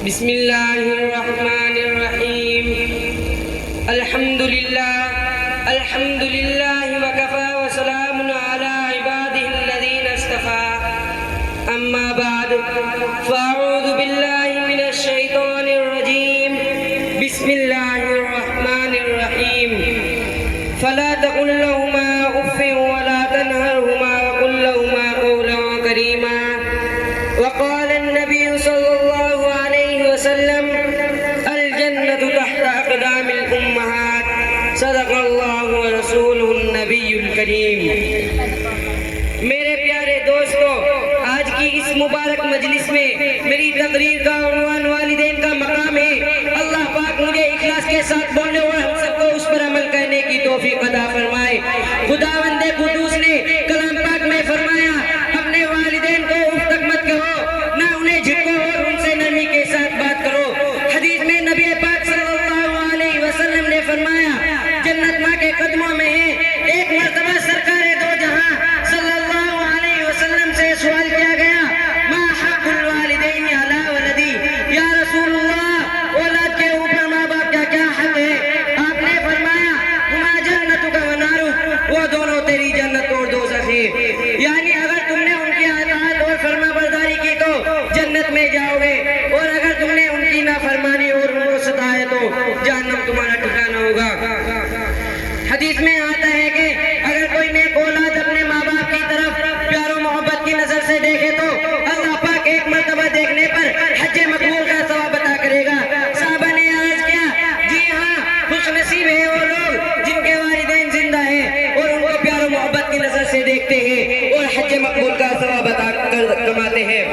بسم الله الرحمن الرحيم. الحمد لله وكفى وسلام على عباده الذين اصطفى. أما بعد فأعوذ بالله من الشيطان الرجيم. بسم الله الرحمن الرحيم. فلا تقل لهما أف ولا تنهرهما وقل لهما قولا كريما. وقال النبي صلى الله عليه وسلم الجنة تحت أقدام الأمهات. صدق اللہ ورسولہ النبی الکریم. میرے پیارے دوستو، آج کی اس مبارک مجلس میں میری تقریر کا عنوان والدین کا مقام ہے. اللہ پاک مجھے اخلاص کے ساتھ بولنے اور ہم سب کو اس پر عمل کرنے کی توفیق عطا فرمائے. خداوند قدوس نے کلام پاک میں فرمایا، اپنے والدین کو اف تک مت کہو، نہ انہیں جھٹکو اور ان سے نرمی کے ساتھ بات کرو. حدیث میں نبی پاک صلی اللہ علیہ وسلم نے فرمایا، جنت ماں کے قدموں میں ہے. ایک مرتبہ سرکار دو جہاں صلی اللہ علیہ وسلم سے سوال کیا گیا، ما حق الوالدین علی ولدی، یا رسول اللہ اولاد کے اوپر ماں باپ کا کیا حق ہے؟ آپ نے فرمایا، ہما جنتک و نارک، وہ دونوں تیری جنت اور دوزخ ہے. یعنی اگر تم نے ان کی اطاعت اور فرما برداری کی تو جنت میں جاؤ گے، اور اگر تم نے ان کی نافرمانی اور ان کو ستایا تو جہنم تمہارا ٹھکانہ ہوگا. حدیث میں آتا ہے کہ اگر کوئی نیک اولاد اپنے ماں باپ کی طرف پیار و محبت کی نظر سے دیکھے تو اللہ پاک ایک مرتبہ دیکھنے پر حج مقبول کا ثواب عطا کرے گا. صحابہ نے عرض کیا، جی ہاں، خوش نصیب ہیں وہ لوگ جن کے والدین زندہ ہیں اور ان کو پیار و محبت کی نظر سے دیکھتے ہیں اور حج مقبول کا ثواب عطا کماتے ہیں.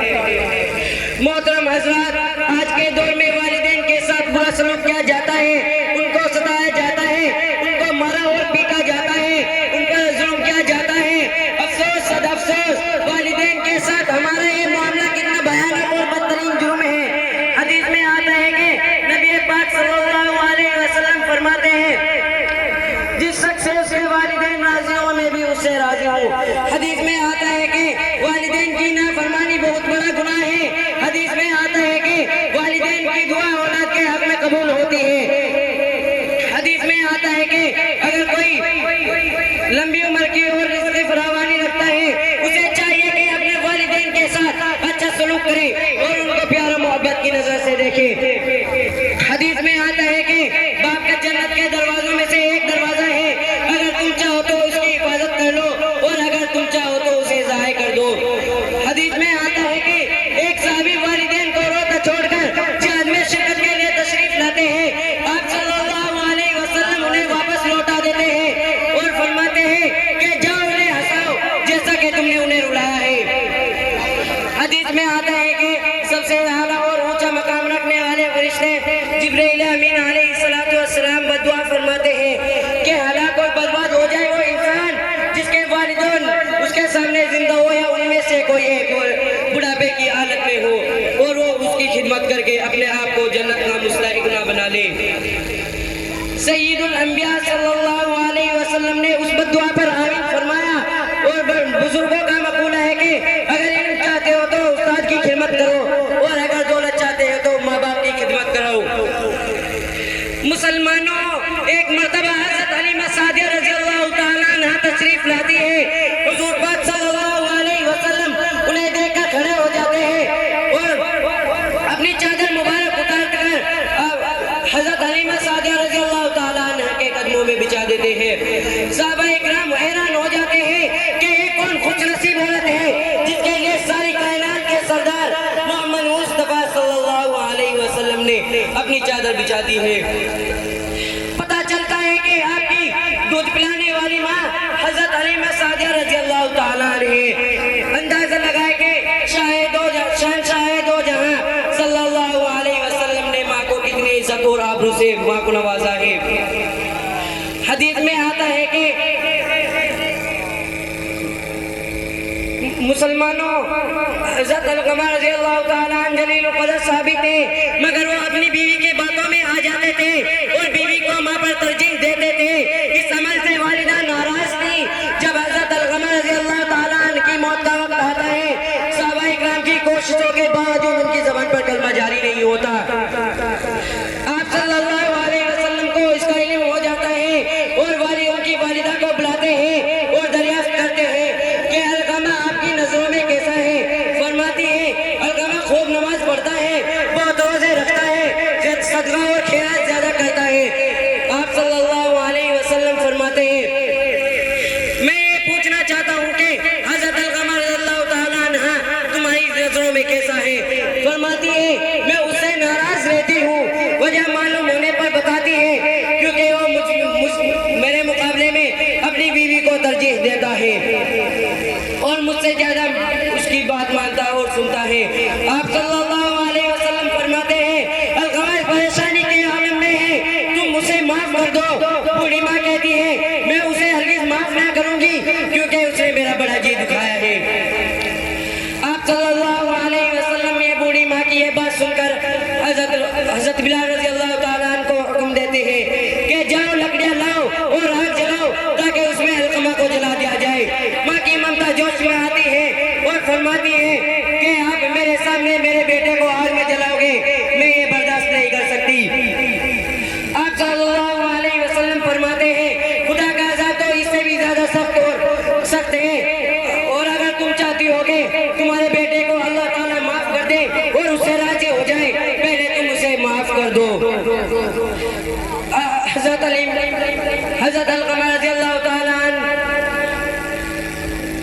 محترم حضرات، آج کے دور میں والدین کے ساتھ برا سلوک کیا جاتا ہے، ان کو ستایا جاتا ہے، ان کو مارا اور پیٹا جاتا ہے، ان پر ظلم کیا جاتا ہے. افسوس صد افسوس، والدین کے ساتھ ہمارا یہ معاملہ کتنا بھیانک اور بدترین جرم ہے. حدیث میں آتا ہے کہ نبی پاک صلی اللہ علیہ وسلم فرماتے ہیں، جس شخص سے اس کے والدین راضی ہوں میں بھی اس سے راضی ہوں. حدیث میں آتا ہے کہ والدین کی نافرمانی بہت بڑا گناہ ہے. حدیث میں آتا ہے کہ والدین کی دعا اولاد کے حق میں قبول ہوتی ہے. حدیث میں آتا ہے کہ اگر کوئی لمبی عمر کی اور رزق فراوانی رکھتا ہے، اسے چاہیے کہ اپنے والدین کے ساتھ اچھا سلوک کرے اور ان کو پیار و محبت کی نظر سے دیکھے. حدیث میں آتا ہے کہ باپ کا جنت کے دروازوں میں سے ایک دروازہ ہے، اگر تم چاہو تو اس کی حفاظت کر لو اور اگر تم چاہو تو اسے ضائع کر دو. حدیث میں آتا ہے کہ ایک صحابی والدین کو روتا چھوڑ کر جہاد میں شرکت کے لیے تشریف لاتے ہیں. آپ صلی اللہ علیہ وسلم انہیں واپس لوٹا دیتے ہیں اور فرماتے ہیں کہ جاؤ انہیں ہنساؤ جیسا کہ تم نے انہیں رلایا ہے. حدیث میں آتا ہے کہ سب سے اعلیٰ اور اونچا مقام رکھنے والے فرشتے جبرائیل امین علیہ السلام بدعا فرماتے ہیں کہ ہلاک اور برباد ہو جائے وہ انسان جس کے والدین اس کے سامنے زندہ ہو یا ان میں سے کوئی ایک بڑھاپے کی حالت میں ہو اور وہ اس کی خدمت کر کے اپنے آپ کو جنت کا مستحق نہ بنا لے. سید الانبیاء صلی اللہ علیہ وسلم نے اس بدعا پر آمین فرمایا. اور بزرگوں کا مقولہ ہے کہ اگر علم چاہتے ہو تو استاد کی خدمت کرو اور اگر دولت چاہتے ہو تو ماں باپ کی خدمت کرو. مسلمانوں، ایک مرتبہ حضرت حلیمہ سعدیہ رضی اللہ تعالیٰ عنہ تشریف لاتی ہے. حضور پاک صلی اللہ علیہ وسلم انہیں دیکھ کر کھڑے ہو جاتے ہیں اور اپنی چادر مبارک اتار کر حضرت حلیمہ سعدیہ رضی اللہ تعالیٰ عنہ کے قدموں میں بچھا دیتے ہیں. صحابہ اکرام حیران ہو جاتے ہیں کہ یہ کون خوش نصیب عورت ہے جس کے لیے ساری کائنات کے سردار محمد مصطفیٰ صلی اللہ علیہ وسلم نے اپنی چادر بچھا دی ہے. پتہ چلتا ہے کہ آپ کی دودھ پلانے والی ماں حضرت حلیمہ سعدیہ رضی اللہ تعالیٰ عنہ ہے. اندازہ لگائے کہ شہنشاہ دو جہاں صلی اللہ علیہ وسلم نے ماں کو کتنی عزت اور آبرو سے ماں کو نوازا ہے. حدیث میں آتا ہے کہ مسلمانوں، حضرت علقمہ رضی اللہ تعالیٰ عنہ جلیل القدر صحابی تھے، مگر وہ اپنی بیوی کے باتوں میں آ جاتے تھے اور بیوی کو ماں پر ترجیح دیتے تھے. اس عمل سے والدہ ناراض تھی. جب حضرت علقمہ رضی اللہ تعالیٰ عنہ کی موت کا وقت آتا ہے، صحابہ اکرام کی کوشش ہونے کے باوجود ان کی زبان پر کلمہ جاری نہیں ہوتا. آپ صلی اللہ علیہ وسلم کو اس کا علم ہو جاتا ہے اور والی ان کی والدہ کو بلاتے ہیں اور دریافت کرتے ہیں کہ علقمہ آپ کی نظروں میں کیسا ہے. فرماتی ہے علقمہ خوب نماز پڑھتا ہے, بہت روزے رکھتا ہے, صدقہ اور خیرات زیادہ کرتا ہے. آپ صلی اللہ علیہ وسلم فرماتے ہیں میں یہ پوچھنا چاہتا ہوں کہ حضرت علقمہ رضی اللہ تعالیٰ عنہ تمہاری نظروں میں کیسا ہے. فرماتی ہے میں اس سے ناراض رہتی ہوں. وجہ معلوم ہونے پر بتاتی ہے کیونکہ وہ میرے مقابلے میں اپنی بیوی کو ترجیح دیتا ہے اور مجھ سے زیادہ اس کی بات مانتا اور سنتا ہے. آپ صلی اللہ علیہ وسلم فرماتے ہیں علقمہ پریشانی کے عالم میں ہے, تم اسے معاف کر دو. بوڑھی ماں کہتی ہے میں اسے ہرگز معاف نہ کروں گی کیونکہ اس نے میرا بڑا جی دکھایا ہے. آپ صلی اللہ علیہ وسلم یہ بوڑھی ماں کی یہ بات سن کر حضرت بلال رضی اللہ تعالیٰ عنہ کو حکم دیتے ہیں کہ جاؤ لکڑیاں لاؤ اور آگ جلاؤ تاکہ اس میں علقمہ کو جلا دیا جائے. ماں کی ممتا جوش میں آتی ہے اور فرماتی ہے کہ آپ میرے سامنے میرے بیٹے کو آگ میں جلاؤ گے, میں یہ برداشت نہیں کر سکتی. آپ صلی اللہ علیہ وسلم فرماتے ہیں خدا کا عذاب تو اس سے بھی زیادہ سخت ہے, اور اگر تم چاہتی ہو کہ تمہارے بیٹے کو اللہ تعالیٰ معاف کر دے اور اس سے راضی ہو جائے, پہلے تم اسے معاف کر دو. حضرت علقمہ رضی اللہ تعالیٰ عنہ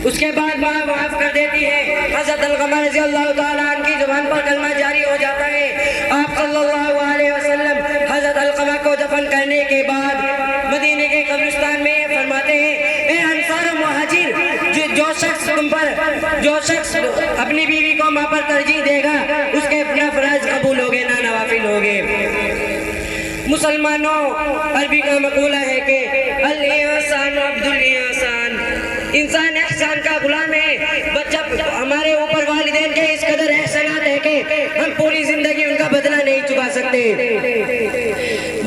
اس کے بعد ماں معاف کر دیتی ہے. حضرت علقمہ رضی اللہ تعالیٰ عنہ کی زبان پر کلمہ جاری ہو جاتا ہے. آپ صلی اللہ علیہ وسلم حضرت علقمہ کو دفن کرنے کے بعد مدینے کے قبرستان میں فرماتے ہیں اے انصار و مہاجر, جو شخص اپنی بیوی کو ماں پر ترجیح دے گا اس کے اپنا فرائض قبول ہوگے نہ نوافل ہوگے. مسلمانوں, عربی کا مقولہ ہے کہ الانسان عبد الانسان, انسان احسان کا غلام ہے. بچہ ہمارے اوپر والدین کے اس قدر احسانات ہے کہ ہم پوری زندگی ان کا بدلہ نہیں چکا سکتے.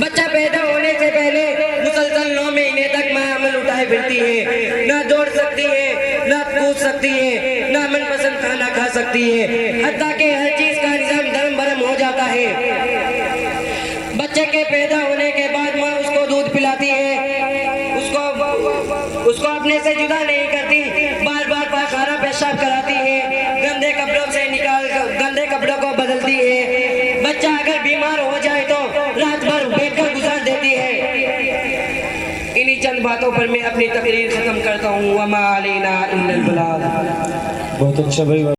بچہ پیدا ہونے سے پہلے مسلسل 9 مہینے تک ماں عمل اٹھائے پھرتی ہے, نہ دوڑ سکتی ہے, نہ کود سکتی ہے, نہ من پسند کھانا کھا سکتی ہے, حتیٰ کہ ہر چیز کا نظام دھرم برم ہو جاتا ہے. بچے کے پیدا ہونے کے بعد ماں اس کو دودھ پلاتی ہے, اس کو اپنے سے جدا نہیں کرتی, بار بار پاخانہ پیشاب کراتی ہے, گندے کپڑوں سے گندے کپڑوں کو بدلتی ہے. بچہ اگر بیمار ہو جائے تو رات بھر بیٹھ کر گزار دیتی ہے. انہی چند باتوں پر میں اپنی تقریر ختم کرتا ہوں. وما علینا الا البلاغ. بہت اچھا بھائی.